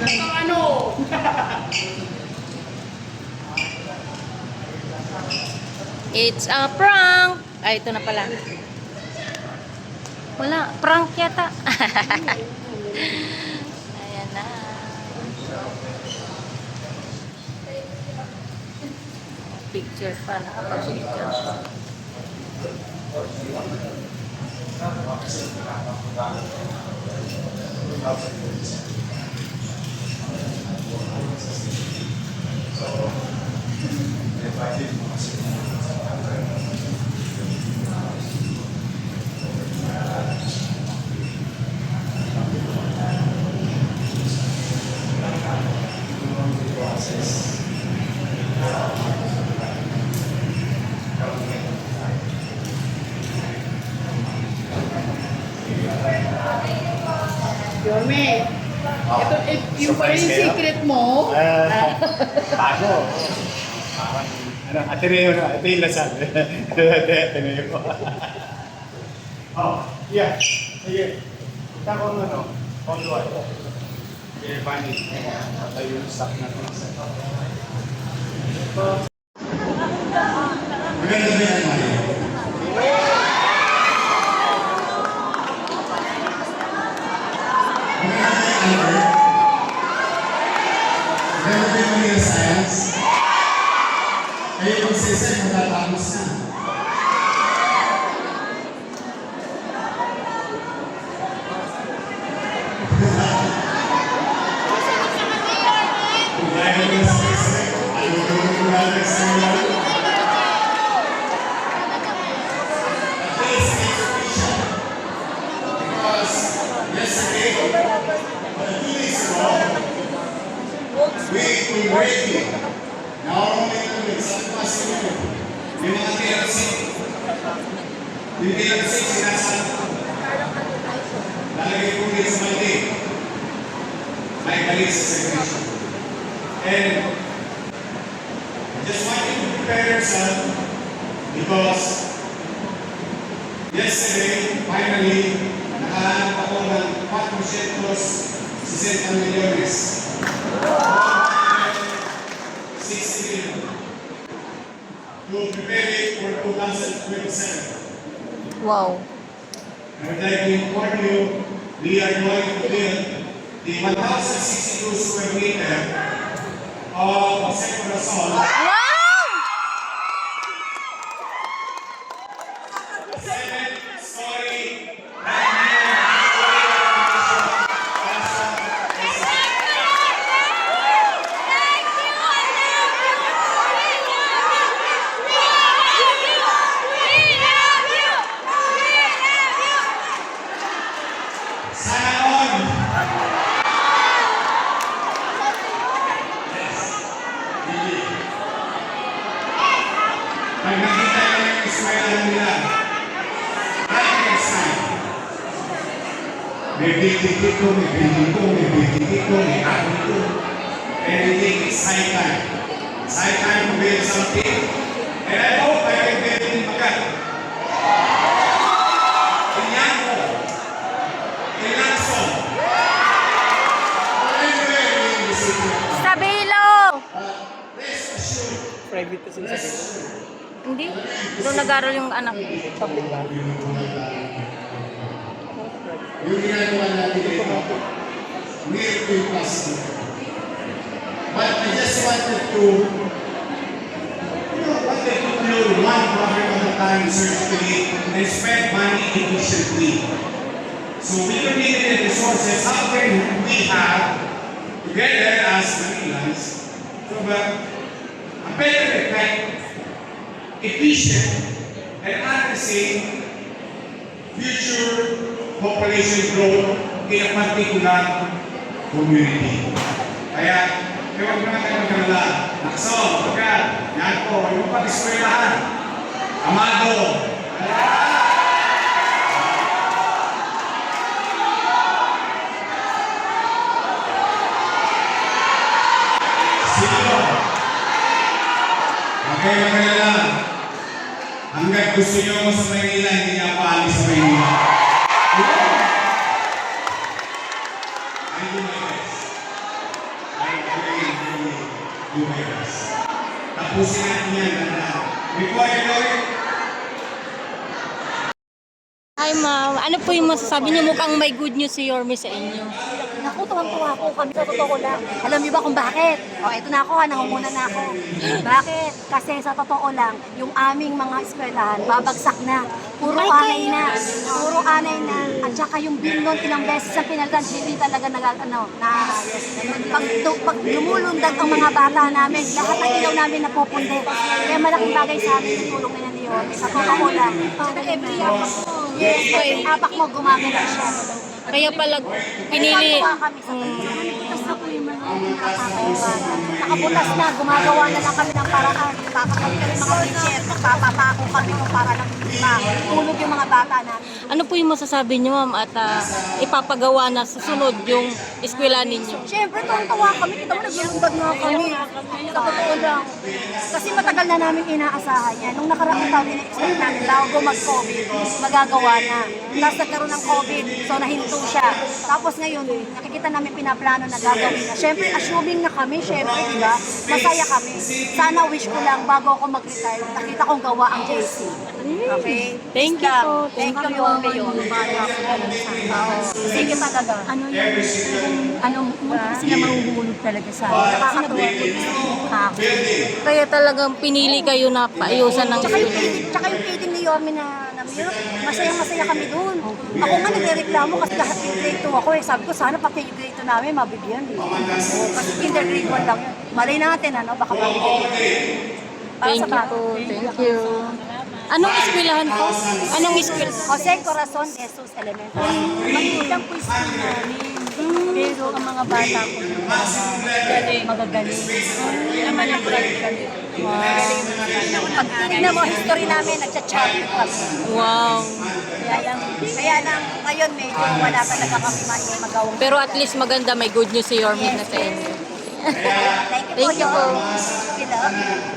Ano? It's a prank! Ay, ito na pala. Wala, prank yata. Ayan na. Picture pa, nakapag-picture. Yorme, ito, yung pala yung secret mo. Bago. Parang, ano, Ateneo na. Ito yung lasal. Ateneo. Oh, yeah. Sige. Kita ko ano, konduay. Okay, funny. Tayo yung stock natin. Maganda ba yan, Mario? Meron ba yung mga science? Ayun yung sesay, matatapos na. Kung dahil yung sesay, ayaw ko yung mga sesay. At least, it's official. Because yesterday, or 2 days ago, we were waiting. Now only to make some possible. Yung mga TRC, yung TRC sinasabi ko. Lalagay ko ulit sa Monday. May balik sa segregation. And just want you to prepare yourself because yesterday, finally, nakahanap ako ng 460 milyones. 60 million to prepare it for 2027. Wow. I would like to inform you, we are going to build the 1,062 square meter of San Corazon. Wow! 7-story pag nakita nyo yung eskwelahan nila, right next time. May building dito, may building dito, may building dito, may ako dito. Everything is high time. It's high time to build something. And I hope I can build in Magat. In Yanko. In Lacson. Anywhere in the city. Sabilo! Rest assured. Private kasi sa Hindi? Doon nag-aral yung anak. public ba? Yung ginagawa natin ito, we're too possible. But I just wanted to, wanted to build one project at a time surgically and spend money efficiently. So we don't need the resources. How can we have, together as Manilans, to have a better effect, efficient, and at the same future population growth in a particular community. Kaya, huwag naman tayo magkalala. Nakso, pagkat, yan po, yung pag-eskwelahan. Amado. Sino? Okay, magkalala. Hanggang gusto nyo sa Maynila, hindi niya paalis sa Maynila. I do my best. I really, really do my best. Tapusin natin yan lahat. Before you know it, Hi ma'am, ano po yung masasabi niyo? Mukhang may good news si Yorme sa inyo. Naku, tuwang-tuwa po kami. Sa totoo lang. Alam niyo ba kung bakit? O, eto na ako ha, nangunguna na ako. Bakit? Kasi sa totoo lang, yung aming mga eskwelahan, babagsak na. Puro anay na. Puro anay na. At saka yung bill nun, ilang beses ang pinalitan, hindi talaga pag lumulundag ang mga bata namin, lahat ng ilaw namin napupundi. Kaya malaking bagay sa amin yung tulong na yan ni Yorme. Sa totoo lang. Saka every apak mo, every apak mo, gumagana siya. Kaya pala pinili. Nakabutas na, gumagawa na lang kami ng paraan. Kakapag kami mga teacher, magpapapako kami kung para lang tulog yung mga bata namin. Ano po yung masasabi niyo ma'am at ipapagawa na susunod yung eskwela ninyo? Siyempre, tuwang-tuwa kami. Kita mo, naglulundag nga kami. Sa totoo lang. Kasi matagal na namin inaasahan yan. Nung nakaraang taon, in-expect namin bago mag-COVID, magagawa na. Tapos nagkaroon ng COVID, so nahinto siya. Tapos ngayon, nakikita namin pinaplano na gagawin na. Siyempre, assuming na kami, siyempre, di ba? Masaya kami. Sana wish ko lang bago ako mag-retire, nakita kong gawa ang JC. Okay? Thank you po. Thank you, Yorme, yun. Sige talaga. Ano sila mahuhulog talaga sa Nakakatuwa po. Kaya talagang pinili kayo na paayusan ng Tsaka yung eskwela. feeding, tsaka yung feeding ni Yorme na masayang-masaya kami doon. Ako nga nagreklamo kasi lahat yung grade 2 ako eh. Sabi ko, sana pati yung grade 2 namin mabigyan eh. Kasi kinder grade 1 lang yun. Malay natin, ano, baka mabigyan. Thank you po. Thank you. Anong eskwelahan po? Anong eskwela? Jose Corazon de Jesus Elementary. maliit lang po yung school namin. Pero ang mga bata ko magagaling. Naman ang galing. Pag tingnan mo, history namin, nagcha-champion kami. Wow. Kaya lang, ngayon medyo wala talaga kami magawa. Pero at least maganda may good news si Yorme na sa inyo. Thank you po. Thank you po. Yorme.